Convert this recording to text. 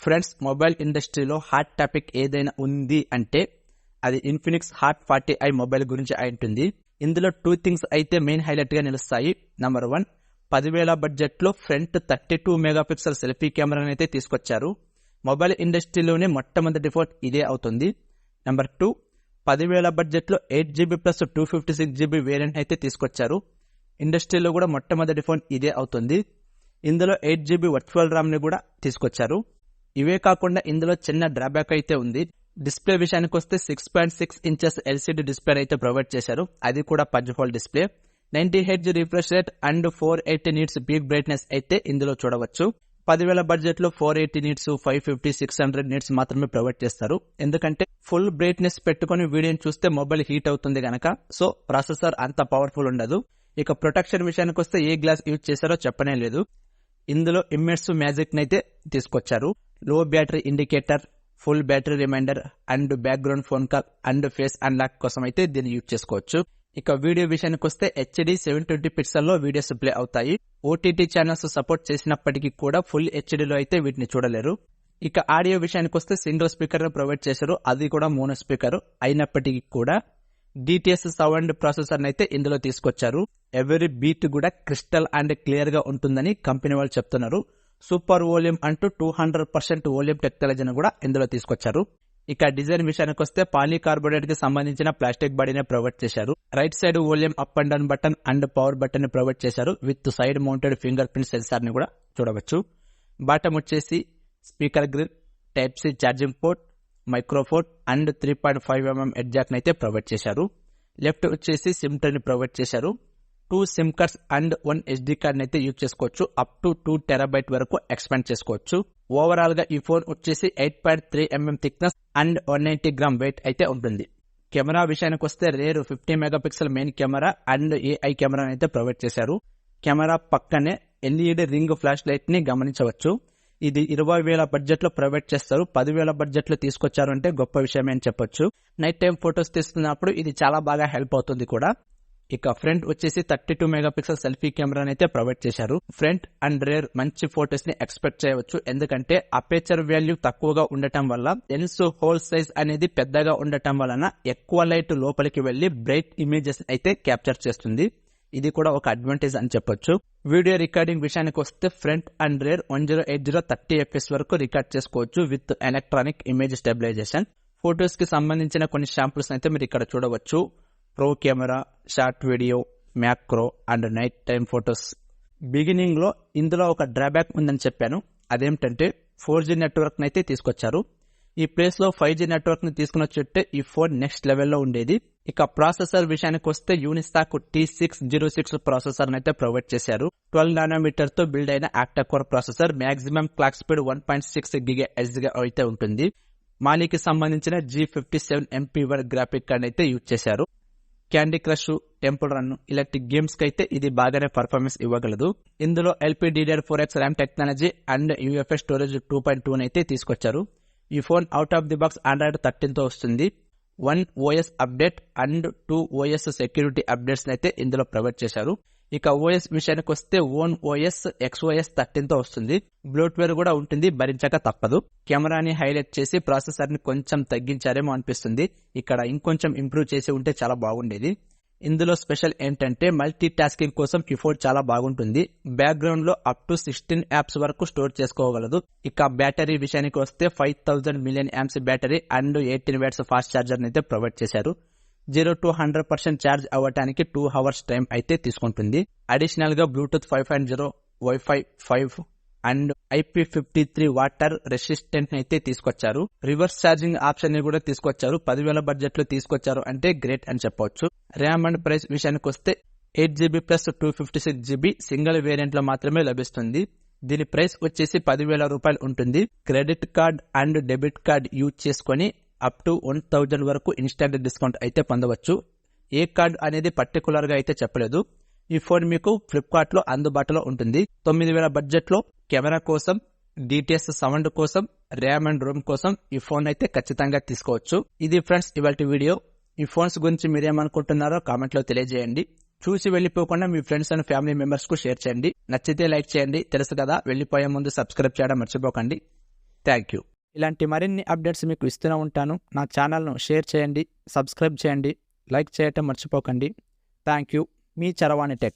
Friends, mobile ఇండస్ట్రీలో hot topic ఏదైనా ఉంది అంటే అది ఇన్ఫినిక్స్ హాట్ 40i మొబైల్ గురించి అయి ఉంటుంది. ఇందులో 2 థింగ్స్ అయితే మెయిన్ హైలైట్ గా నిలుస్తాయి. నంబర్ 1, 10,000 బడ్జెట్ లో ఫ్రంట్ 32 మెగాపిక్సెల్ సెల్ఫీ కెమెరాని అయితే తీసుకొచ్చారు. మొబైల్ ఇండస్ట్రీలోనే మొట్టమొదటి ఫోన్ ఇదే అవుతుంది. నంబర్ 2, 10,000 బడ్జెట్ లో 8GB ప్లస్ 256GB వేరియంట్ అయితే తీసుకొచ్చారు. ఇండస్ట్రీలో కూడా మొట్టమొదటి ఫోన్ ఇదే అవుతుంది. ఇందులో 8GB వర్చువల్ ర్యామ్ ని కూడా తీసుకొచ్చారు. ఇవే కాకుండా ఇందులో చిన్న డ్రాబ్యాక్ అయితే ఉంది. డిస్ప్లే విషయానికి వస్తే 6.6 ఇంచెస్ ఎల్సిడి డిస్ప్లే అయితే ప్రొవైడ్ చేశారు. అది కూడా punch hole display. 90Hz refresh rate and 480 nits peak brightness అయితే ఇందులో చూడవచ్చు. 10,000 బడ్జెట్ లో 480 నిట్స్, 550, 600 నిట్స్ మాత్రమే ప్రొవైడ్ చేస్తారు. ఎందుకంటే ఫుల్ బ్రైట్నెస్ పెట్టుకుని వీడియోని చూస్తే మొబైల్ హీట్ అవుతుంది గనక. సో ప్రాసెసర్ అంత పవర్ఫుల్ ఉండదు. ఇక ప్రొటెక్షన్ విషయానికి వస్తే ఏ గ్లాస్ యూజ్ చేశారో చెప్పనే లేదు. ఇందులో ఇమ్మర్సివ్ మ్యాజిక్ నైతే తీసుకొచ్చారు. Low battery indicator, full battery reminder and background phone call and face unlock కోసం అయితే దీన్ని యూజ్ చేసుకోవచ్చు. ఇక వీడియో విషయానికి వస్తే HD 720 పిక్సెల్లో వీడియోస్ ప్లే అవుతాయి. OTT ఛానల్స్ సపోర్ట్ చేసినప్పటికీ కూడా ఫుల్ HDలో అయితే వీటిని చూడలేరు. ఇక ఆడియో విషయానికి వస్తే సింగిల్ స్పీకర్ ప్రొవైడ్ చేశారు. అది కూడా మోనో స్పీకర్ అయినప్పటికీ కూడా DTS సౌండ్ ప్రాసెసర్ అయితే ఇందులో తీసుకొచ్చారు. ఎవరీ బీట్ కూడా క్రిస్టల్ అండ్ క్లియర్ గా ఉంటుందని కంపెనీ వాళ్ళు చెప్తున్నారు. సూపర్ వోల్యూమ్ అంటూ 200% వోల్యూమ్ టెక్నాలజీని కూడా ఇందులో తీసుకొచ్చారు. ఇక డిజైన్ విషయానికి వస్తే పాలీకార్బోనేట్ కి సంబంధించిన ప్లాస్టిక్ బాడీనే ప్రొవైడ్ చేశారు. Right side volume up and down button and power button ని ప్రొవైడ్ చేశారు. With side mounted fingerprint sensor ని కూడా చూడవచ్చు. బాటమ్ వచ్చేసి speaker grill, type C charging port, microphone and 3.5mm head jack అయితే provide చేశారు. Left వచ్చేసి SIM tray ని ప్రొవైడ్ చేశారు. 2 SIM cards and 1 SD card అయితే యూజ్ చేసుకోవచ్చు. అప్ టు 2 TB వరకు ఎక్స్పాండ్ చేసుకోవచ్చు. ఓవరాల్ గా ఈ ఫోన్ వచ్చేసి 8.3mm thickness and 190 gram wait అయితే ఉంటుంది. కెమెరా విషయానికి వస్తే rare 50 megapixel main camera and AI camera అయితే ప్రొవైడ్ చేశారు. కెమెరా పక్కనే LED రింగ్ ఫ్లాష్ లైట్ ని గమనించవచ్చు. ఇది 20,000 బడ్జెట్ లో ప్రొవైడ్ చేస్తారు. 10,000 బడ్జెట్ లో తీసుకొచ్చారు అంటే గొప్ప విషయమే అని చెప్పొచ్చు. నైట్ టైం ఫొటోస్ తీస్తున్నప్పుడు ఇది చాలా బాగా హెల్ప్ అవుతుంది కూడా. ఇక ఫ్రంట్ వచ్చేసి 32 మెగాపిక్సెల్ సెల్ఫీ కెమెరాని అయితే ప్రొవైడ్ చేశారు. ఫ్రంట్ అండ్ రేర్ మంచి ఫొటోస్ ని ఎక్స్పెక్ట్ చేయవచ్చు. ఎందుకంటే అపేచర్ వాల్యూ తక్కువగా ఉండటం వల్ల లెన్స్ హోల్ సైజ్ అనేది పెద్దగా ఉండటం వలన ఎక్కువ లైట్ లోపలికి వెళ్లి బ్రైట్ ఇమేజెస్ అయితే క్యాప్చర్ చేస్తుంది. ఇది కూడా ఒక అడ్వాంటేజ్ అని చెప్పొచ్చు. వీడియో రికార్డింగ్ విషయానికి వస్తే ఫ్రంట్ అండ్ రేర్ 1080 30fps వరకు రికార్డ్ చేసుకోవచ్చు with electronic image stabilisation. Photos కి సంబంధించిన కొన్ని శాంపుల్స్ అయితే మీరు ఇక్కడ చూడవచ్చు. Pro camera, short video, macro and night time photos. Beginning లో ఇందులో ఒక డ్రాబ్యాక్ ఉందని చెప్పాను. అదేమిటంటే 4G నెట్వర్క్ అయితే తీసుకొచ్చారు. ఈ ప్లేస్ లో 5G నెట్వర్క్ ని తీసుకుని వచ్చేట్టే ఈ ఫోన్ నెక్స్ట్ లెవెల్లో ఉండేది. ఇక ప్రాసెసర్ విషయానికి వస్తే యూనిస్టాక్ T606 ప్రాసెసర్ అయితే ప్రొవైడ్ చేశారు. 12 నానోమీటర్ తో బిల్డ్ అయిన octa core processor. Maximum clock speed 1.6 GHz గా అయితే ఉంటుంది. మాలీకి సంబంధించిన G57 MP1 గ్రాఫిక్ కార్డ్ అయితే యూజ్ చేశారు. క్యాండీ క్రష్, టెంపుల్ రన్ ఇలాంటి గేమ్స్ కి అయితే ఇది బాగానే పర్ఫార్మెన్స్ ఇవ్వగలదు. ఇందులో LPDDR4X RAM technology and UFS storage 2.2 అయితే తీసుకొచ్చారు. ఈ phone out of the box Android 13 తో వస్తుంది. 1 OS update and 2 OS security updates అయితే ఇందులో ప్రొవైడ్ చేశారు. ఇక OS విషయానికి వస్తే ఓన్ OS XOS 13 తో వస్తుంది. బ్లోట్వేర్ కూడా ఉంటుంది, భరించక తప్పదు. కెమెరాని హైలైట్ చేసి ప్రాసెసర్ ని కొంచెం తగ్గించారేమో అనిపిస్తుంది. ఇక్కడ ఇంకొంచెం ఇంప్రూవ్ చేసి ఉంటే చాలా బాగుండేది. ఇందులో స్పెషల్ ఏంటంటే మల్టీ టాస్కింగ్ కోసం ఈ ఫోన్ చాలా బాగుంటుంది. బ్యాక్గ్రౌండ్ లో అప్ టు 16 యాప్స్ వరకు స్టోర్ చేసుకోగలదు. ఇక బ్యాటరీ విషయానికి వస్తే 5000 mAh battery and 18 watts fast charger అయితే ప్రొవైడ్ చేశారు. 0 to 100% ఛార్జ్ అవ్వడానికి 2 hours టైం అయితే తీసుకుంటుంది. అడిషనల్ గా Bluetooth 5.0, wifi 5 and IP53 water resistant అయితే తీసుకొచ్చారు. రివర్స్ ఛార్జింగ్ ఆప్షన్ ని కూడా తీసుకొచ్చారు. 10,000 బడ్జెట్ లో తీసుకొచ్చారు అంటే గ్రేట్ అని చెప్పవచ్చు. ర్యామ్ అండ్ ప్రైస్ విషయానికి వస్తే 8GB plus 256GB single variant లో మాత్రమే లభిస్తుంది. దీని ప్రైస్ వచ్చేసి 10,000 రూపాయలు ఉంటుంది. Credit card and debit card use చేసుకుని అప్ టు 1000 వరకు ఇన్స్టాంట్ డిస్కౌంట్ అయితే పొందవచ్చు. ఏ కార్డ్ అనేది పర్టికులర్ గా అయితే చెప్పలేదు. ఈ ఫోన్ మీకు ఫ్లిప్కార్ట్ లో అందుబాటులో ఉంటుంది. 9,000 బడ్జెట్ లో కెమెరా కోసం, DTS సౌండ్ కోసం, ర్యామ్ అండ్ రోమ్ కోసం ఈ ఫోన్ అయితే ఖచ్చితంగా తీసుకోవచ్చు. ఇది ఫ్రెండ్స్ ఇవాల్టి వీడియో. ఈ ఫోన్స్ గురించి మీరేమనుకుంటున్నారో కామెంట్ లో తెలియజేయండి. చూసి వెళ్లిపోకుండా మీ ఫ్రెండ్స్ అండ్ ఫ్యామిలీ మెంబర్స్ కు షేర్ చేయండి. నచ్చితే లైక్ చేయండి. తెలుసు కదా, వెళ్లిపోయే ముందు సబ్స్క్రైబ్ చేయడం మర్చిపోకండి. Thank you. ఇలాంటి మరిన్ని అప్డేట్స్ మీకు ఇస్తూనే ఉంటాను. నా ఛానల్ను షేర్ చేయండి, సబ్స్క్రైబ్ చేయండి, లైక్ చేయటం మర్చిపోకండి. Thank you. మీ చరవాణి టెక్.